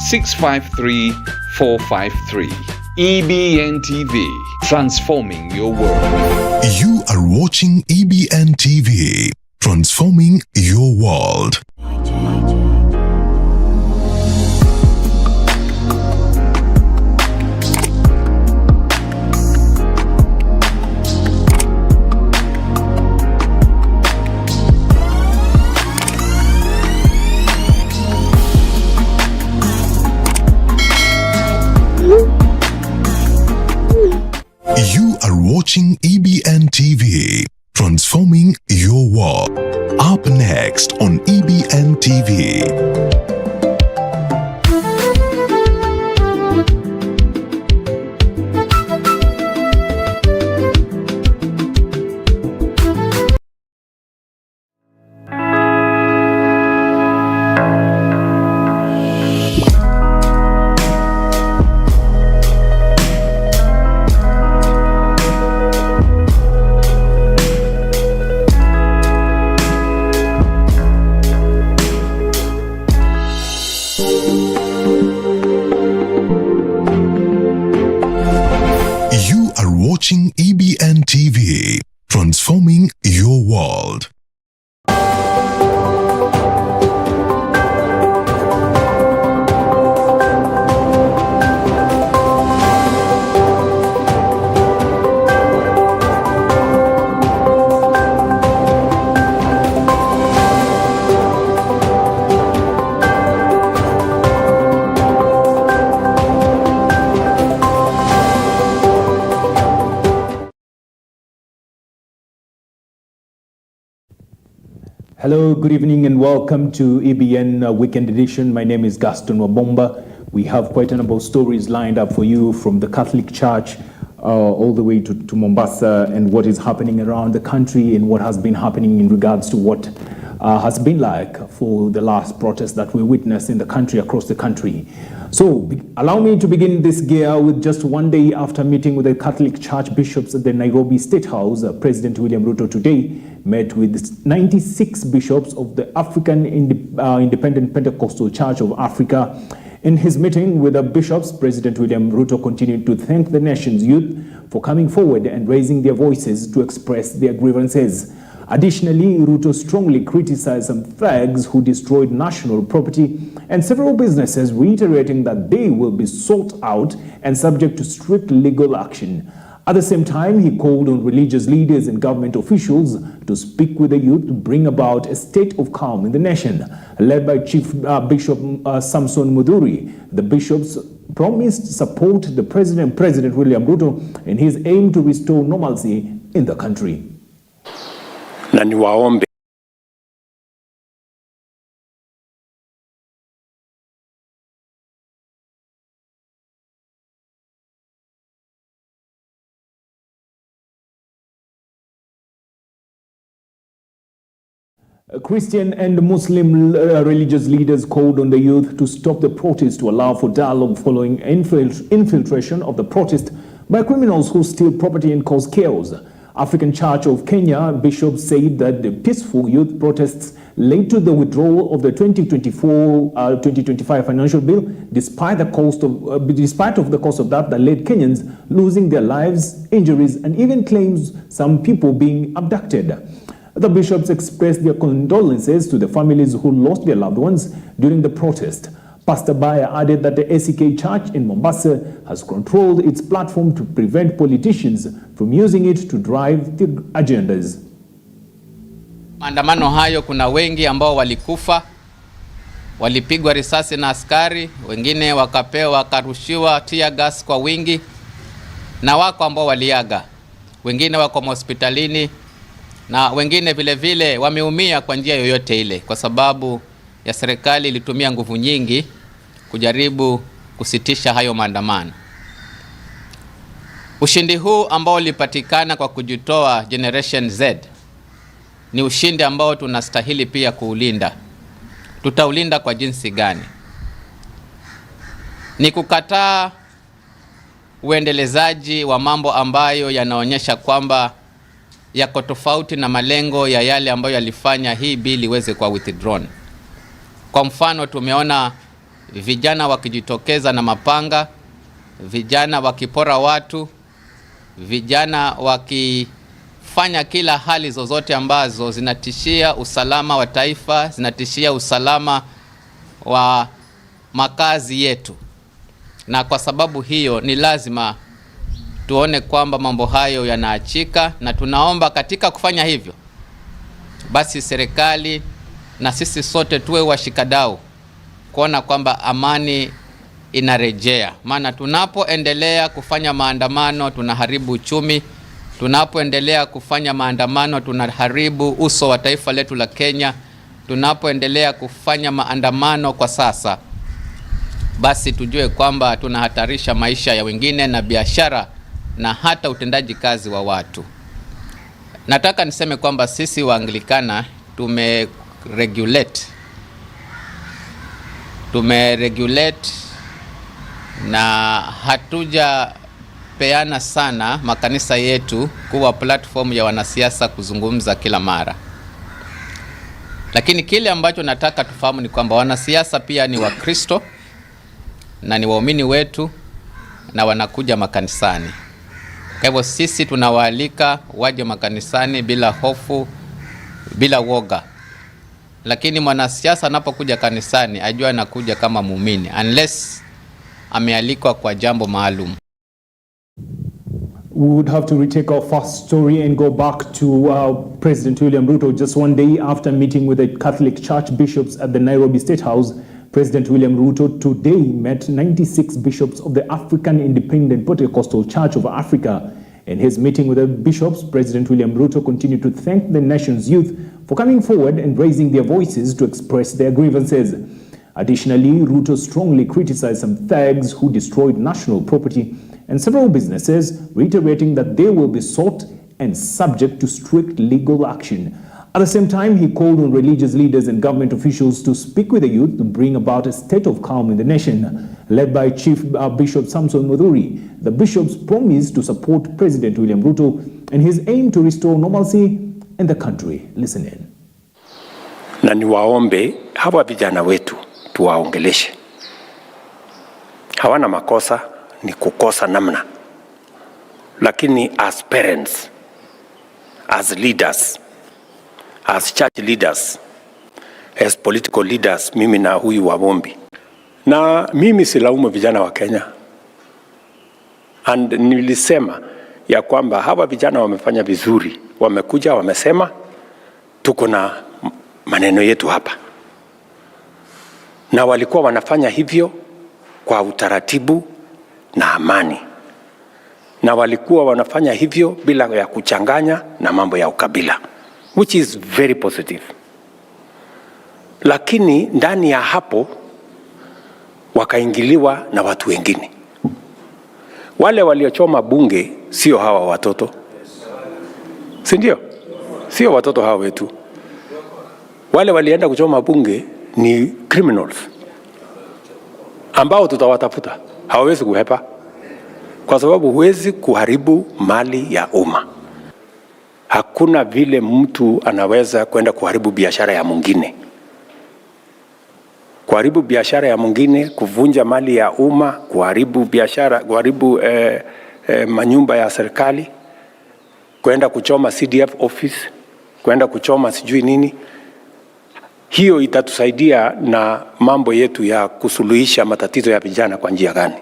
653 453. EBN TV, transforming your world. You are watching EBN TV, transforming your world. You are watching EBN TV, transforming your world. Up next on EBN TV. You are watching EBN TV, transforming your world. Hello, good evening and welcome to EBN Weekend Edition. My name is Gaston Wabomba. We have quite a number of stories lined up for you from the Catholic Church all the way to Mombasa, and what is happening around the country and what has been happening in regards to what has been like for the last protest that we witnessed in the country, across the country. So allow me to begin this gear with just one day after meeting with the Catholic Church bishops at the Nairobi State House. President William Ruto today met with 96 bishops of the African Independent Pentecostal Church of Africa. In his meeting with the bishops, President William Ruto continued to thank the nation's youth for coming forward and raising their voices to express their grievances. Additionally, Ruto strongly criticized some thugs who destroyed national property and several businesses, reiterating that they will be sought out and subject to strict legal action. At the same time, he called on religious leaders and government officials to speak with the youth to bring about a state of calm in the nation. Led by Chief Bishop Samson Mudhuri, the bishops promised support the President William Ruto in his aim to restore normalcy in the country. Na niwaombe Christian and Muslim religious leaders called on the youth to stop the protest to allow for dialogue following infiltration of the protest by criminals who steal property and cause chaos. African Church of Kenya bishops said that the peaceful youth protests led to the withdrawal of the 2024-2025 financial bill, despite the cost of that led Kenyans losing their lives, injuries, and even claims some people being abducted. The bishops expressed their condolences to the families who lost their loved ones during the protest. Pastor Baya added that the ACK Church in Mombasa has controlled its platform to prevent politicians from using it to drive their agendas. Maandamano hayo kuna wengi ambao walikufa, walipigwa risasi na askari, wengine wakarushiwa tear gas kwa wingi, na wako ambao waliaga, wengine wako hospitalini, na wengine vile vile wameumia kwa njia yoyote ile, kwa sababu ya serikali ilitumia nguvu nyingi kujaribu kusitisha hayo maandamano. Ushindi huu ambao ulipatikana kwa kujitoa Generation Z ni ushindi ambao tunastahili pia kuulinda. Tutaulinda kwa jinsi gani? Ni kukataa uendelezaji wa mambo ambayo yanaonyesha kwamba yako tofauti na malengo ya yale ambayo yalifanya hii bili iweze kuwa withdrawn. Kwa mfano, tumeona vijana wakijitokeza na mapanga, vijana wakipora watu, vijana wakifanya kila hali zozote ambazo zinatishia usalama wa taifa, zinatishia usalama wa makazi yetu. Na kwa sababu hiyo ni lazima tuone kwamba mambo hayo yanaachika, na tunaomba katika kufanya hivyo basi serikali na sisi sote tuwe washikadau kuona kwamba amani inarejea. Maana tunapoendelea kufanya maandamano tunaharibu uchumi, tunapoendelea kufanya maandamano tunaharibu uso wa taifa letu la Kenya, tunapoendelea kufanya maandamano kwa sasa basi tujue kwamba tunahatarisha maisha ya wengine na biashara na hata utendaji kazi wa watu. Nataka niseme kwamba sisi Waanglikana tumeregulate na hatuja peana sana makanisa yetu kuwa platform ya wanasiasa kuzungumza kila mara. Lakini kile ambacho nataka tufahamu ni kwamba wanasiasa pia ni Wakristo na ni waumini wetu na wanakuja makanisani. Kwa hivyo sisi tunawaalika waje makanisani bila hofu, bila woga. Lakini mwanasiasa anapokuja kanisani ajua anakuja kama muumini unless amealikwa kwa jambo maalum. We would have to retake our first story and go back to President William Ruto. Just one day after meeting with the Catholic Church bishops at the Nairobi State House, President William Ruto today met 96 bishops of the African Independent Pentecostal Church of Africa. In his meeting with the bishops, President William Ruto continued to thank the nation's youth for coming forward and raising their voices to express their grievances. Additionally, Ruto strongly criticized some thugs who destroyed national property and several businesses, reiterating that they will be sought and subject to strict legal action. At the same time, he called on religious leaders and government officials to speak with the youth to bring about a state of calm in the nation. Led by Chief Bishop Samson Muthuri, the bishops promised to support President William Ruto in his aim to restore normalcy in the country. Listen in. Na niwaombe hawa vijana wetu tuwaongeleshe. Hawana makosa, ni kukosa namna. Lakini as parents, as leaders, as church leaders, as political leaders, mimi na huyu Wabombi. Na mimi silaumu vijana wa Kenya. And nilisema ya kwamba hawa vijana wamefanya vizuri. Wamekuja, wamesema, tuko na maneno yetu hapa. Na walikuwa wanafanya hivyo kwa utaratibu na amani. Na walikuwa wanafanya hivyo bila ya kuchanganya na mambo ya ukabila, which is very positive. Lakini ndani ya hapo wakaingiliwa na watu wengine. Wale waliochoma bunge sio hawa watoto, si ndio? Sio watoto hawa wetu. Wale walienda kuchoma bunge ni criminals ambao tutawatafuta. Hawawezi kuhepa kwa sababu huwezi kuharibu mali ya umma. Hakuna vile mtu anaweza kwenda kuharibu biashara ya mwingine. Kuharibu biashara ya mwingine, kuvunja mali ya umma, kuharibu biashara, kuharibu manyumba ya serikali, kwenda kuchoma CDF office, kwenda kuchoma sijui nini. Hiyo itatusaidia na mambo yetu ya kusuluhisha matatizo ya vijana kwa njia gani?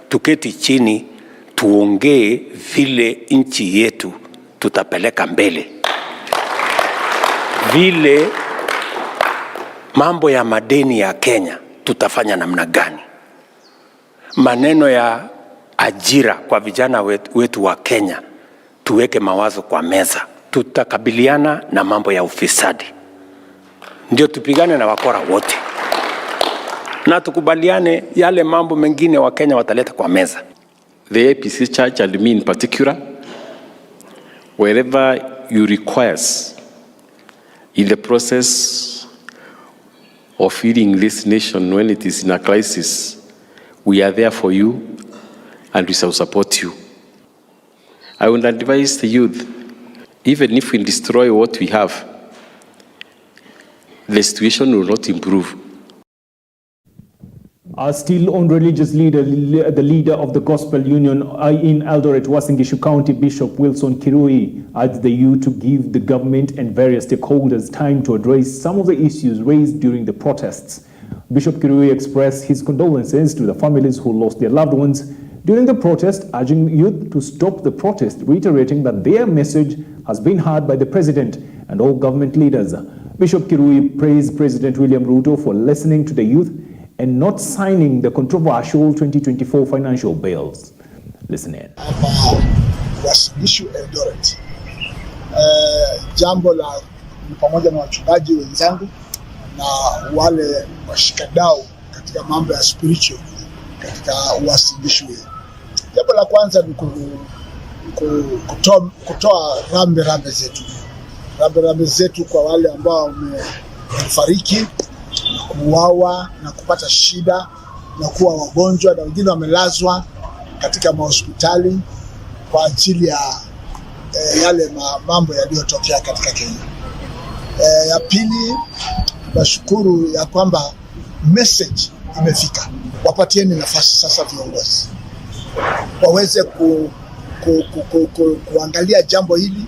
Tuketi chini tuongee vile nchi yetu tutapeleka mbele. Vile mambo ya madeni ya Kenya tutafanya namna gani? Maneno ya ajira kwa vijana wetu wa Kenya tuweke mawazo kwa meza. Tutakabiliana na mambo ya ufisadi. Ndio tupigane na wakora wote. Na tukubaliane yale mambo mengine wa Kenya wataleta kwa meza. The APC Church and me in particular, wherever you requires in the process of leading this nation when it is in a crisis, we are there for you and we shall support you. I would advise the youth, even if we destroy what we have, the situation will not improve. Still on religious leader, the leader of the Gospel Union in Eldoret, Uasin Gishu County, Bishop Wilson Kirui, urged the youth to give the government and various stakeholders time to address some of the issues raised during the protests. Bishop Kirui expressed his condolences to the families who lost their loved ones during the protest, urging youth to stop the protest, reiterating that their message has been heard by the president and all government leaders. Bishop Kirui praised President William Ruto for listening to the youth and not signing the controversial 2024 financial bills. Listen in. Uasin Gishu Eldoret. Jambo la pamoja na wachungaji wenzangu na wale washikadau katika mambo ya spiritual katika Uasin Gishu. Jambo la kwanza ni kutoa rambe zetu kwa wale ambao wamefariki, kuuawa na kupata shida na kuwa wagonjwa, na wengine wamelazwa katika mahospitali kwa ajili ya yale mambo yaliyotokea katika Kenya. Ya pili, nashukuru ya kwamba message imefika. Wapatieni nafasi sasa viongozi waweze kuangalia jambo hili,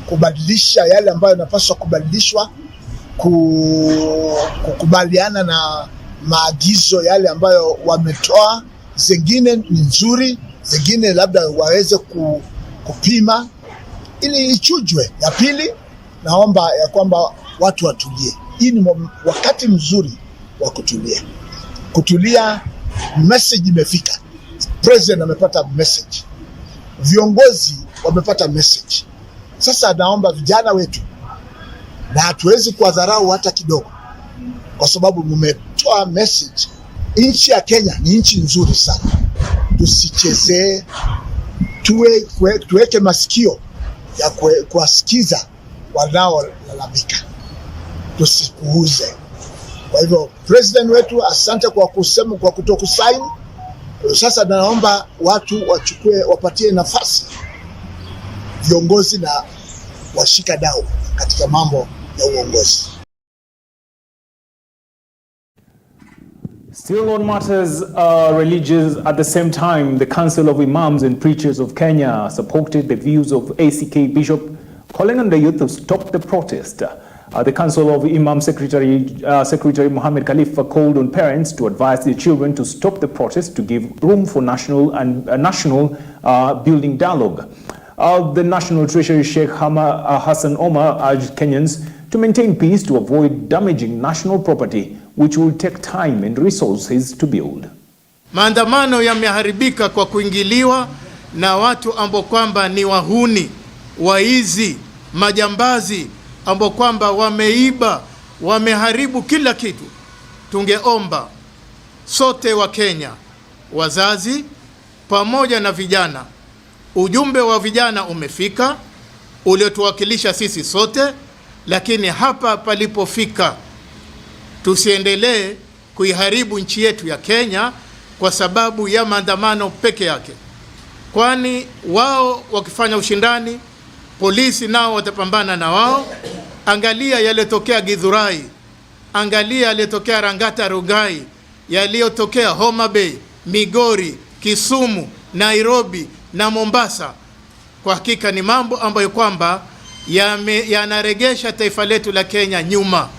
kubadilisha yale ambayo yanapaswa kubadilishwa, kukubaliana na maagizo yale ambayo wametoa. Zingine ni nzuri, zingine labda waweze kupima ili ichujwe. Ya pili, naomba ya kwamba watu watulie. Hii ni wakati mzuri wa kutulia. Message imefika. President amepata message, viongozi wamepata message. Sasa naomba vijana wetu, na hatuwezi kuwadharau hata kidogo, kwa sababu mmetoa message. Nchi ya Kenya ni nchi nzuri sana, tusichezee, tuweke masikio ya kuwasikiza wanaolalamika, tusipuuze. Kwa hivyo president wetu, asante kwa kusema, kwa kutokusaini. Sasa naomba watu wapatie nafasi viongozi na washikadau katika mambo ya uongozi. Still on matters religious, at the same time, the Council of Imams and Preachers of Kenya supported the views of ACK Bishop, calling on the youth to stop the protest. The Council of Imam Secretary Mohammed Khalifa called on parents to advise their children to stop the protest to give room for national building dialogue. The National Treasury Sheikh Hassan Omar urged Kenyans to maintain peace to avoid damaging national property, which will take time and resources to build. Maandamano yameharibika kwa kuingiliwa na watu ambao kwamba ni wahuni, waizi, majambazi, ambao kwamba wameiba, wameharibu kila kitu. Tungeomba sote wa Kenya, wazazi pamoja na vijana, ujumbe wa vijana umefika, uliotuwakilisha sisi sote, lakini hapa palipofika, tusiendelee kuiharibu nchi yetu ya Kenya kwa sababu ya maandamano peke yake. Kwani wao wakifanya ushindani, polisi nao watapambana na wao. Angalia yaliyotokea Githurai, angalia yaliyotokea Rangata Rugai, yaliyotokea Homa Bay, Migori, Kisumu, Nairobi na Mombasa. Kwa hakika ni mambo ambayo kwamba yanaregesha taifa letu la Kenya nyuma.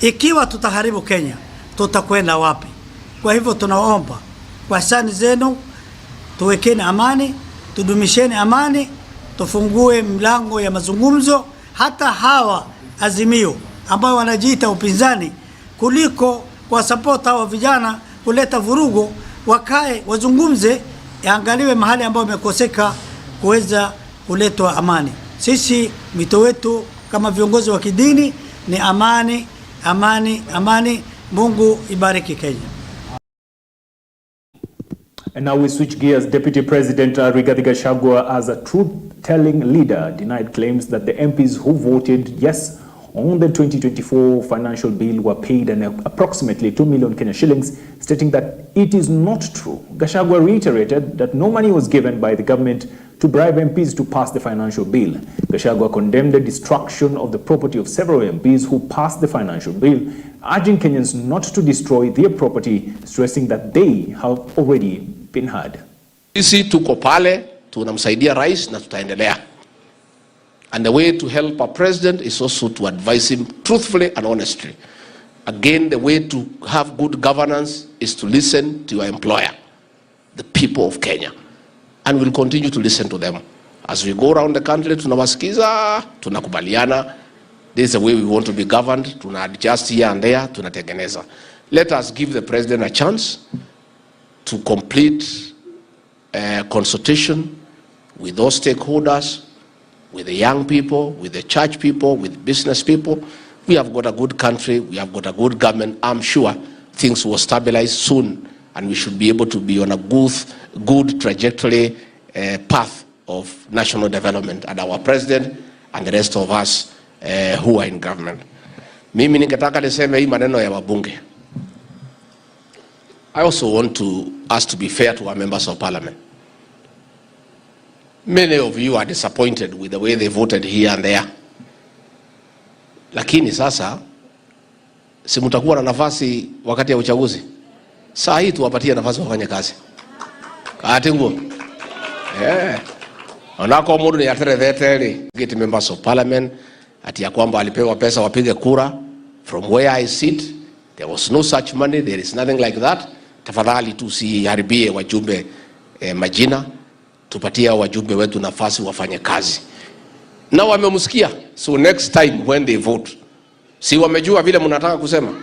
Ikiwa tutaharibu Kenya, tutakwenda wapi? Kwa hivyo tunaomba kwa hisani zenu, tuwekeni amani, tudumisheni amani, tufungue mlango ya mazungumzo. Hata hawa Azimio ambao wanajiita upinzani, kuliko kwa support hawa vijana kuleta vurugo, wakae wazungumze, yaangaliwe mahali ambayo umekoseka kuweza kuletwa amani. Sisi mito wetu kama viongozi wa kidini ni amani, amani, amani. Mungu ibariki Kenya. And now we switch gears. Deputy President Rigathi Gachagua, as a truth-telling leader, denied claims that the MPs who voted yes on the 2024 financial bill were paid approximately 2 million Kenya shillings, stating that it is not true. Gachagua reiterated that no money was given by the government to bribe MPs to pass the financial bill. Gachagua condemned the destruction of the property of several MPs who passed the financial bill, urging Kenyans not to destroy their property, stressing that they have already been heard. Sisi tuko pale, tunamsaidia rais na tutaendelea. And the way to help our president is also to advise him truthfully and honestly. Again, the way to have good governance is to listen to your employer, the people of Kenya. And we'll continue to listen to them. As we go around the country, tunawasikiza, tunakubaliana. This is the way we want to be governed. Tuna adjust here and there, tunatengeneza. Let us give the president a chance to complete consultation with those stakeholders, with the young people, with the church people, with business people. We have got a good country, we have got a good government. I'm sure things will stabilize soon and we should be able to be on a good trajectory path of national development, and our president and the rest of us who are in government. Mimi ningetaka niseme hii maneno ya wabunge. I also want us to be fair to our members of parliament. Many of you are disappointed with the way they voted here and there. Lakini sasa si mtakuwa na nafasi wakati ya uchaguzi. Saa hii tuwapatie nafasi wafanye kazi. Katingo. Onako mudu ni atere get members of parliament ati ya kwamba alipewa pesa wapige kura. From where I sit, there was no such money, there is nothing like that. Tafadhali tusiharibie wajumbe majina, tupatie wajumbe wetu nafasi wafanye kazi. Na wamemsikia, so next time when they vote, si wamejua vile mnataka kusema,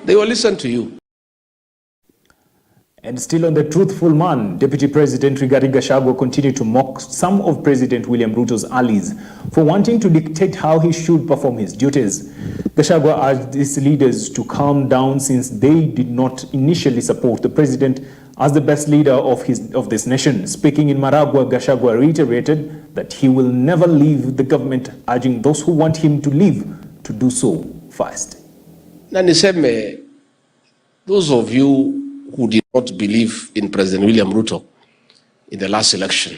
they will listen to you. And still on the truthful man, Deputy President Rigathi Gachagua continued to mock some of President William Ruto's allies for wanting to dictate how he should perform his duties. Gachagua urged his leaders to calm down since they did not initially support the president as the best leader of this nation. Speaking in Maragua, Gachagua reiterated that he will never leave the government, urging those who want him to leave to do so first. Na niseme, those of you who did not believe in President William Ruto in the last election,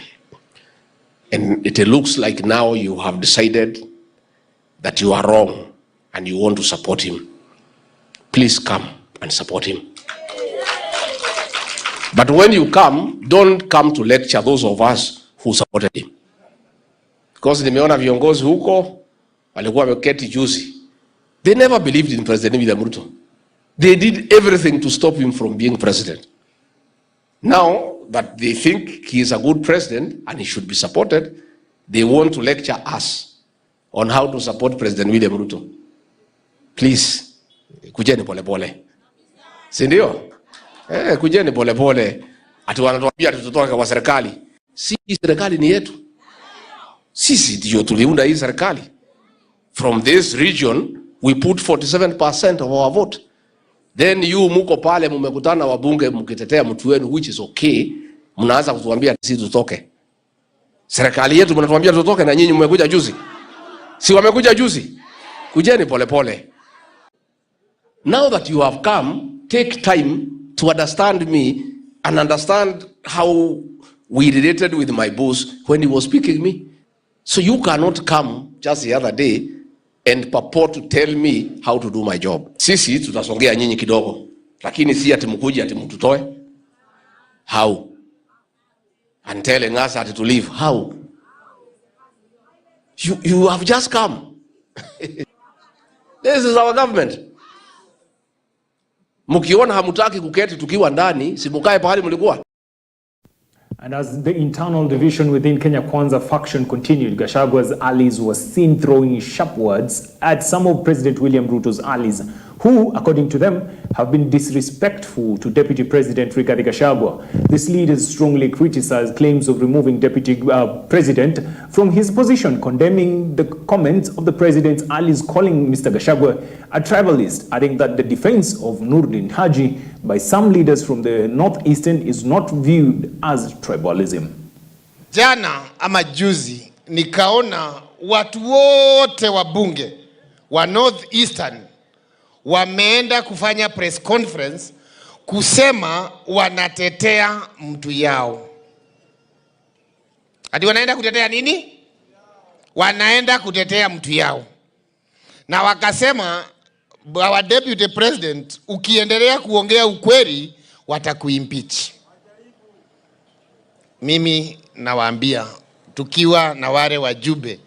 and it looks like now you have decided that you are wrong and you want to support him, please come and support him. But when you come, don't come to lecture those of us who supported him. Because nimeona viongozi huko walikuwa wameketi juzi. They never believed in President William Ruto. They did everything to stop him from being president. Now that they think he is a good president and he should be supported, they want to lecture us on how to support President William Ruto. Please, kujeni pole pole. Si ndio? Kujeni pole pole. Ati wanatuambia tutotoka kwa serikali. Si serikali ni yetu. Sisi ndio tuliunda hii serikali. From this region, we put 47% of our vote. Then you muko pale mumekutana wabunge mkitetea mtu wenu, which is okay. Mnaanza kutuambia sisi tutoke. Serikali yetu mnatuambia tutoke na nyinyi mmekuja juzi. Si wamekuja juzi? Kujeni pole pole. Now that you have come, take time to understand me and understand how we related with my boss when he was speaking me. So you cannot come just the other day and purport to tell me how to do my job. Sisi tutasongea nyinyi kidogo, lakini si ati mkuje ati mtutoe. How? And telling us ati to leave. How? You have just come. This is our government. Mkiona hamutaki kuketi tukiwa ndani, si mkae pahali mlikuwa. And as the internal division within Kenya Kwanza faction continued, Gachagua's allies were seen throwing sharp words at some of President William Ruto's allies, who, according to them, have been disrespectful to Deputy President Rigathi Gachagua. These leaders strongly criticized claims of removing Deputy President from his position, condemning the comments of the President's allies, calling Mr. Gachagua a tribalist, adding that the defense of Nurdin Haji by some leaders from the Northeastern is not viewed as tribalism. Jana ama juzi nikaona watu wote wa bunge wa Northeastern wameenda kufanya press conference kusema wanatetea mtu yao. Ati wanaenda kutetea nini? Wanaenda kutetea mtu yao. Na wakasema our deputy president, ukiendelea kuongea ukweli watakuimpeach. Mimi nawaambia, tukiwa na wale wajumbe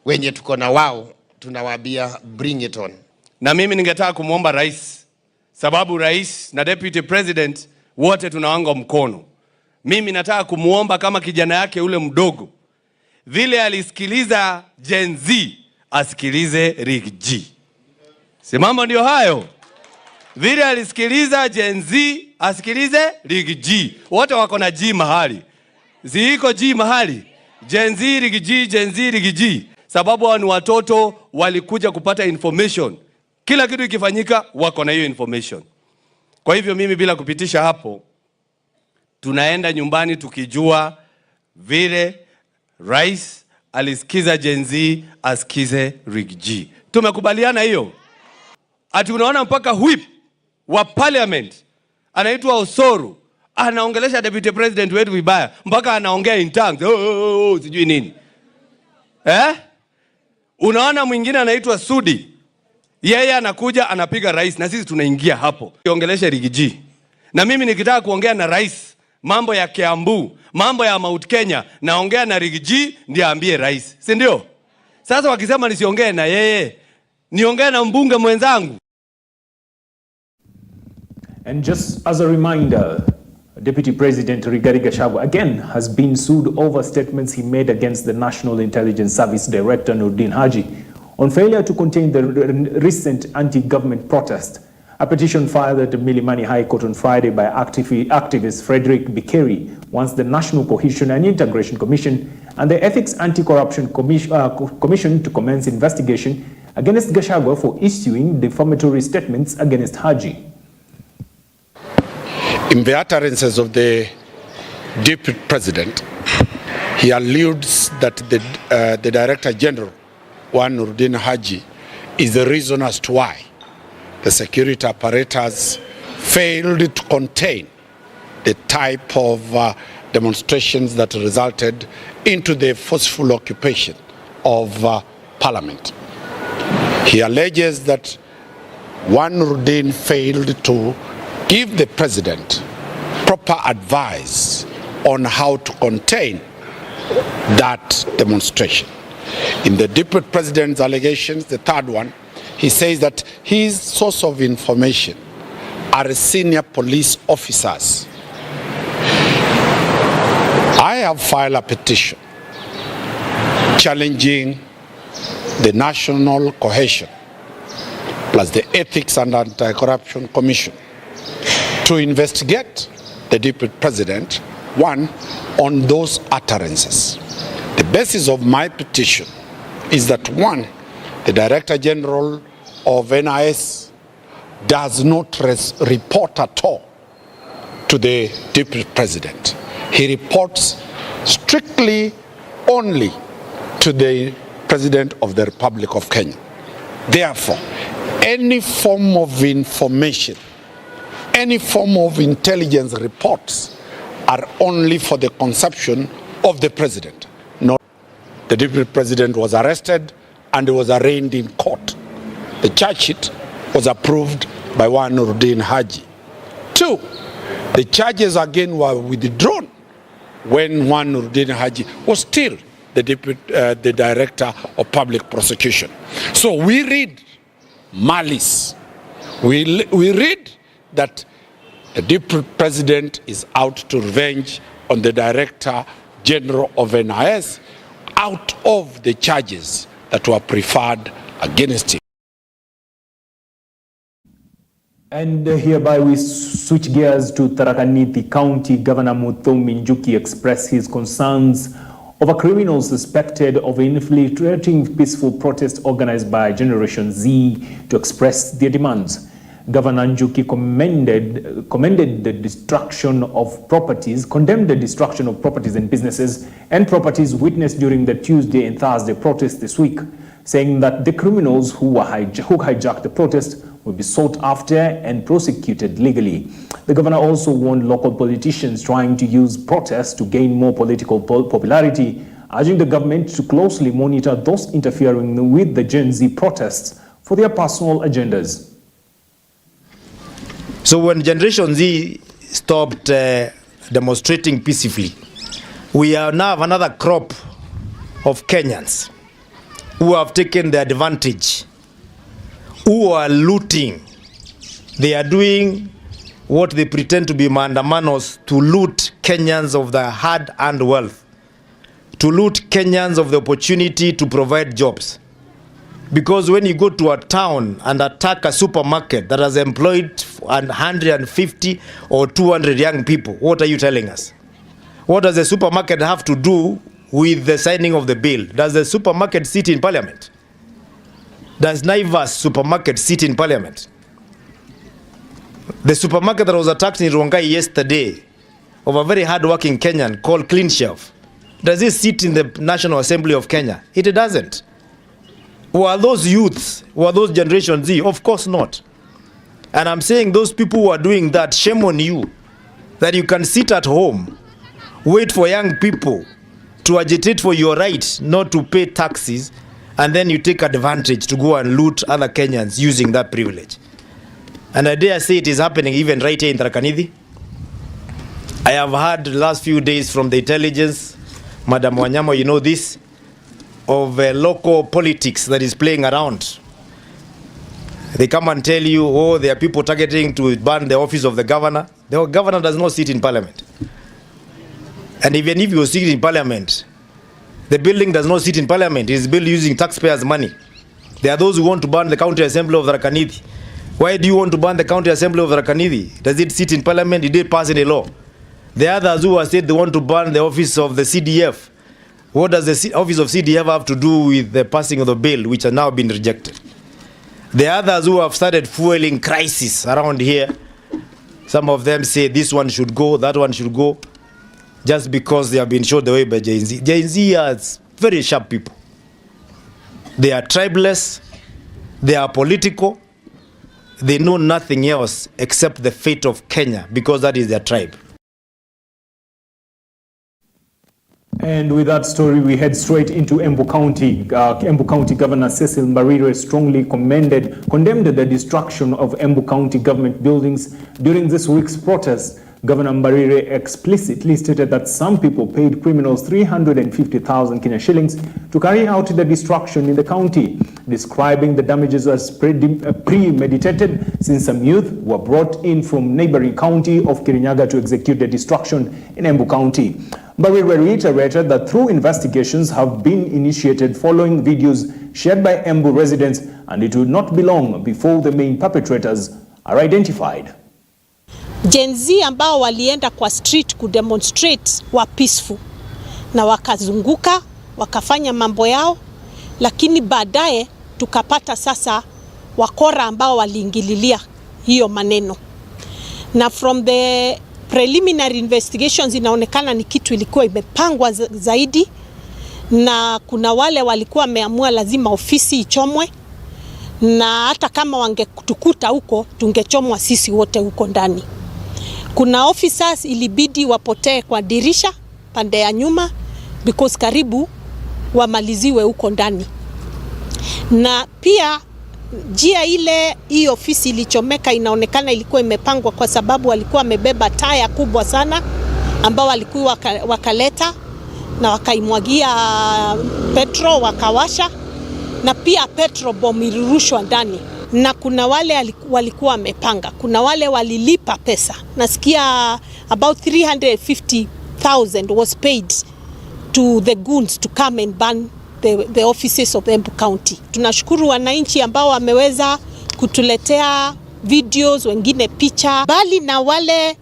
wenye tuko na wao, tunawaambia bring it on. Na mimi ningetaka kumuomba rais, sababu rais na deputy president wote tunawanga mkono. Mimi nataka kumuomba kama kijana yake ule mdogo, vile alisikiliza Gen Z, asikilize Rick G. Si mambo ndio hayo? Vile alisikiliza Gen Z, asikilize Rick G. Wote wako na G mahali. Ziiko G mahali. Gen Z, Rick G, Gen Z, Rick G. Sababu hao ni watoto walikuja kupata information. Kila kitu ikifanyika wako na hiyo information. Kwa hivyo mimi bila kupitisha hapo, tunaenda nyumbani tukijua vile rais alisikiza Gen Z, asikize Rick G. Tumekubaliana hiyo. Ati unaona mpaka whip wa parliament anaitwa Osoro anaongelesha deputy president wetu vibaya, mpaka anaongea in tongues. Sijui nini. Unaona mwingine anaitwa Sudi, yeye anakuja anapiga rais, na sisi tunaingia hapo kuongelesha Rick G. Na mimi nikitaka kuongea na rais mambo ya Kiambu, mambo ya Mount Kenya, naongea na Rick G ndiye aambie rais, si ndio? Sasa wakisema nisiongee na yeye, niongee na mbunge mwenzangu. And just as a reminder, Deputy President Rigathi Gachagua again has been sued over statements he made against the National Intelligence Service Director Noordin Haji on failure to contain the recent anti-government protest. A petition filed at the Milimani High Court on Friday by activist Frederick Bikeri wants the National Cohesion and Integration Commission and the Ethics Anti-Corruption Commission to commence investigation against Gachagua for issuing defamatory statements against Haji. In the utterances of the Deputy President, he alludes that the Director General, Noordin Haji, is the reason as to why the security apparatus failed to contain the type of demonstrations that resulted into the forceful occupation of Parliament. He alleges that Noordin failed to give the President proper advice on how to contain that demonstration. In the Deputy President's allegations, the third one, he says that his source of information are senior police officers. I have filed a petition challenging the National Cohesion plus the Ethics and Anti-Corruption Commission to investigate the Deputy President, one, on those utterances. The basis of my petition is that, one, the Director General of NIS does not report at all to the Deputy President. He reports strictly only to the President of the Republic of Kenya. Therefore, any form of information, any form of intelligence reports are only for the consumption of the President. Not the Deputy President was arrested and was arraigned in court. The charge sheet was approved by Noordin Haji. Two, the charges again were withdrawn when Noordin Haji was still the Director of Public Prosecution. So we read malice. We read that the Deputy President is out to revenge on the Director General of NIS out of the charges that were preferred against him. And hereby we switch gears to Tharaka Nithi County. Governor Muthomi Njuki expressed his concerns over criminals suspected of infiltrating peaceful protests organized by Generation Z to express their demands. Governor Njuki condemned the destruction of properties and businesses and properties witnessed during the Tuesday and Thursday protests this week, saying that the criminals who hijacked the protest will be sought after and prosecuted legally. The governor also warned local politicians trying to use protests to gain more political popularity, urging the government to closely monitor those interfering with the Gen Z protests for their personal agendas. So when Generation Z stopped demonstrating peacefully, we now have another crop of Kenyans who have taken the advantage, who are looting. They are doing what they pretend to be maandamanos to loot Kenyans of their hard-earned wealth, to loot Kenyans of the opportunity to provide jobs. Because when you go to a town and attack a supermarket that has employed 150 or 200 young people, what are you telling us? What does the supermarket have to do with the signing of the bill? Does the supermarket sit in parliament? Does Naivas supermarket sit in parliament? The supermarket that was attacked in Rongai yesterday of a very hard-working Kenyan called Clean Shelf, does it sit in the National Assembly of Kenya? It doesn't. Were those youths, were those Generation Z? Of course not. And I'm saying those people who are doing that, shame on you, that you can sit at home, wait for young people to agitate for your right not to pay taxes, and then you take advantage to go and loot other Kenyans using that privilege. And I dare say it is happening even right here in Tharaka Nithi. I have heard the last few days from the intelligence, Madam Wanyama, you know this, of local politics that is playing around. They come and tell you, oh, there are people targeting to burn the office of the governor. The governor does not sit in parliament. And even if you sit in parliament, the building does not sit in parliament. It is built using taxpayers' money. There are those who want to burn the county assembly of Tharaka Nithi. Why do you want to burn the county assembly of Tharaka Nithi? Does it sit in parliament? Did it pass any law? The others who have said they want to burn the office of the CDF. What does the office of CDF have to do with the passing of the bill, which has now been rejected? The others who have started fueling crisis around here, some of them say this one should go, that one should go, just because they have been showed the way by Gen Z. Gen Z are very sharp people. They are tribeless, they are political, they know nothing else except the fate of Kenya, because that is their tribe. And with that story, we head straight into Embu County. Embu County Governor Cecil Mbarire strongly condemned the destruction of Embu County government buildings during this week's protest. Governor Mbarire explicitly stated that some people paid criminals 350,000 Kenya shillings to carry out the destruction in the county, describing the damages as premeditated since some youth were brought in from neighboring county of Kirinyaga to execute the destruction in Embu County. Mbarire reiterated that through investigations have been initiated following videos shared by Embu residents, and it will not be long before the main perpetrators are identified. Gen Z ambao walienda kwa street kudemonstrate wa peaceful na wakazunguka wakafanya mambo yao, lakini baadaye tukapata sasa wakora ambao waliingililia hiyo maneno, na from the preliminary investigations inaonekana ni kitu ilikuwa imepangwa zaidi, na kuna wale walikuwa wameamua lazima ofisi ichomwe, na hata kama wangetukuta huko tungechomwa sisi wote huko ndani. Kuna officers ilibidi wapotee kwa dirisha pande ya nyuma because karibu wamaliziwe huko ndani. Na pia njia ile hii ofisi ilichomeka inaonekana ilikuwa imepangwa kwa sababu walikuwa wamebeba taya kubwa sana ambao walikuwa wakaleta na wakaimwagia petro wakawasha, na pia petro bomb ilirushwa ndani. Na kuna wale walikuwa wamepanga, kuna wale walilipa pesa. Nasikia about 350,000 was paid to the goons to come and burn the offices of Embu County. Tunashukuru wananchi ambao wameweza kutuletea videos, wengine picha. Bali na wale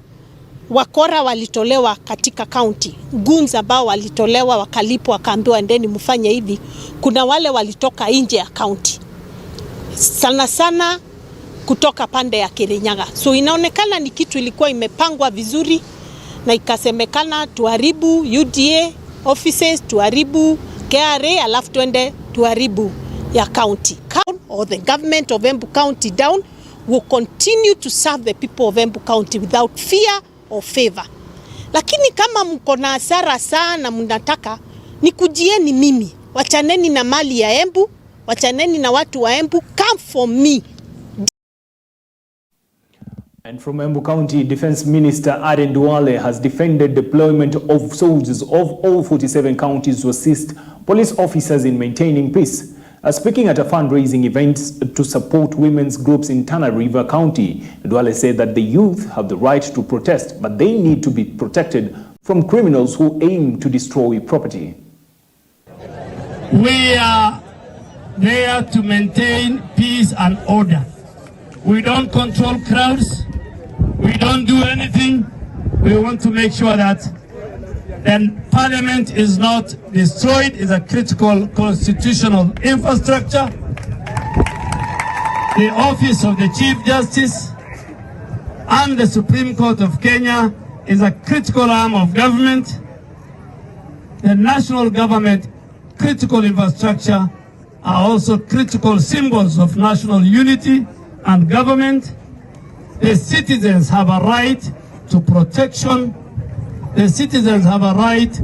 wakora walitolewa katika county, goons ambao walitolewa wakalipwa wakaambiwa endeni mfanye hivi, kuna wale walitoka nje ya county, sana sana kutoka pande ya Kirinyaga. So inaonekana ni kitu ilikuwa imepangwa vizuri, na ikasemekana tuharibu UDA offices, tuharibu KRA, alafu tuende tuharibu ya county. Or the government of Embu County down will continue to serve the people of Embu County without fear or favor. Lakini kama mko na hasara sana mnataka, nikujieni mimi, wachaneni na mali ya Embu, wachaneni na watu wa Embu, come for me. And from Embu County, Defence Minister Aden Duale has defended deployment of soldiers of all 47 counties to assist police officers in maintaining peace. Speaking at a fundraising event to support women's groups in Tana River County, Duale said that the youth have the right to protest, but they need to be protected from criminals who aim to destroy property. We are there to maintain peace and order. We don't control crowds. We don't do anything. We want to make sure that then Parliament is not destroyed. It's a critical constitutional infrastructure. The office of the Chief Justice and the Supreme Court of Kenya is a critical arm of government. The national government critical infrastructure are also critical symbols of national unity and government. The citizens have a right to protection. The citizens have a right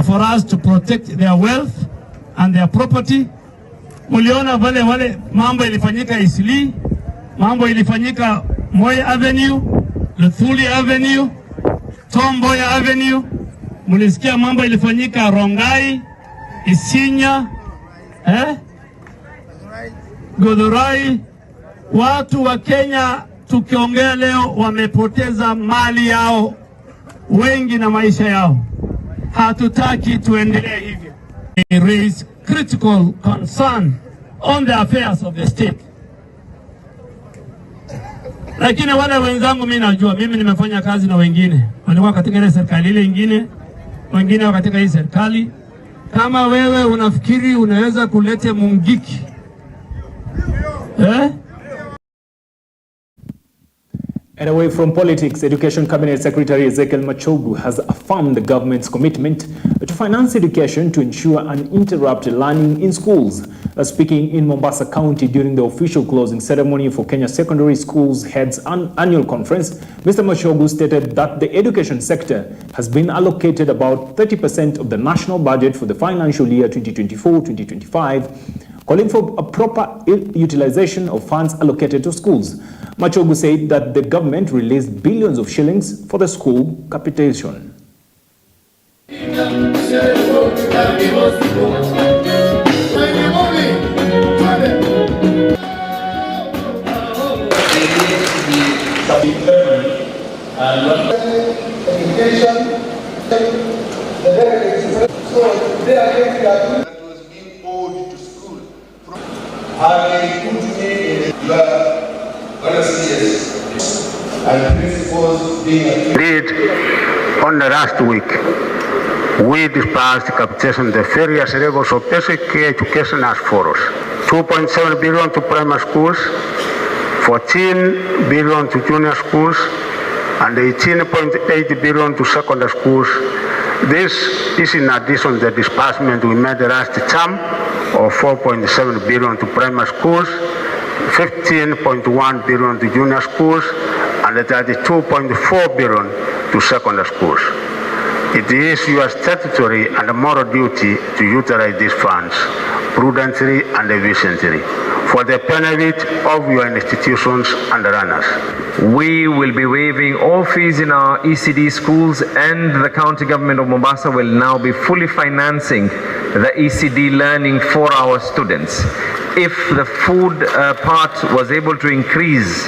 for us to protect their wealth and their property. Muliona wale mambo ilifanyika Isli, mambo ilifanyika Moi Avenue, Luthuli Avenue, Tom Mboya Avenue. Mulisikia mambo ilifanyika Rongai, Isinya, Githurai. Watu wa Kenya tukiongea leo wamepoteza mali yao wengi na maisha yao. Hatutaki tuendelee hivyo. They raise critical concern on the affairs of the state. Lakini wale wenzangu mimi najua, mimi nimefanya kazi na wengine. Walikuwa katika ile serikali ile nyingine, wengine katika hii serikali. Kama wewe unafikiri unaweza kulete mungiki, And away from politics, Education Cabinet Secretary Ezekiel Machogu has affirmed the government's commitment to finance education to ensure uninterrupted learning in schools. Speaking in Mombasa County during the official closing ceremony for Kenya Secondary Schools Heads Annual Conference, Mr. Machogu stated that the education sector has been allocated about 30% of the national budget for the financial year 2024-2025, calling for a proper utilization of funds allocated to schools. Machogu said that the government released billions of shillings for the school capitation. And principals being agreed on the last week, we disbursed capitation the various levels of basic education as follows: 2.7 billion to primary schools, 14 billion to junior schools, and 18.8 billion to secondary schools. This is in addition to the disbursement we made last term of 4.7 billion to primary schools, 15.1 billion to junior schools, and 32.4 billion to secondary schools. It is your statutory and moral duty to utilize these funds prudently and efficiently for the benefit of your institutions and learners. We will be waiving all fees in our ECD schools, and the county government of Mombasa will now be fully financing the ECD learning for our students. If the food part was able to increase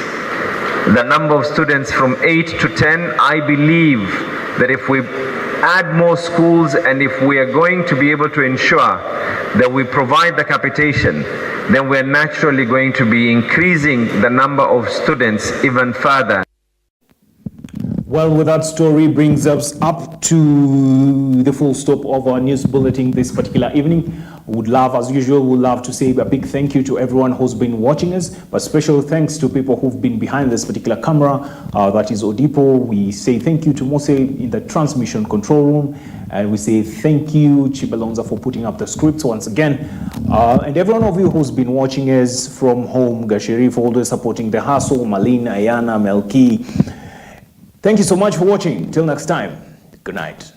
the number of students from 8 to 10, I believe that if we add more schools and if we are going to be able to ensure that we provide the capitation, then we're naturally going to be increasing the number of students even further. Well, with that story brings us up to the full stop of our news bulletin this particular evening. Would love, as usual, would love to say a big thank you to everyone who's been watching us, but special thanks to people who've been behind this particular camera. That is Odipo. We say thank you to Mose in the transmission control room, and we say thank you, Chibalonza, for putting up the scripts once again. And every one of you who's been watching us from home, Gashiri for always supporting the hustle, Malina, Ayana, Melki. Thank you so much for watching. Till next time, good night.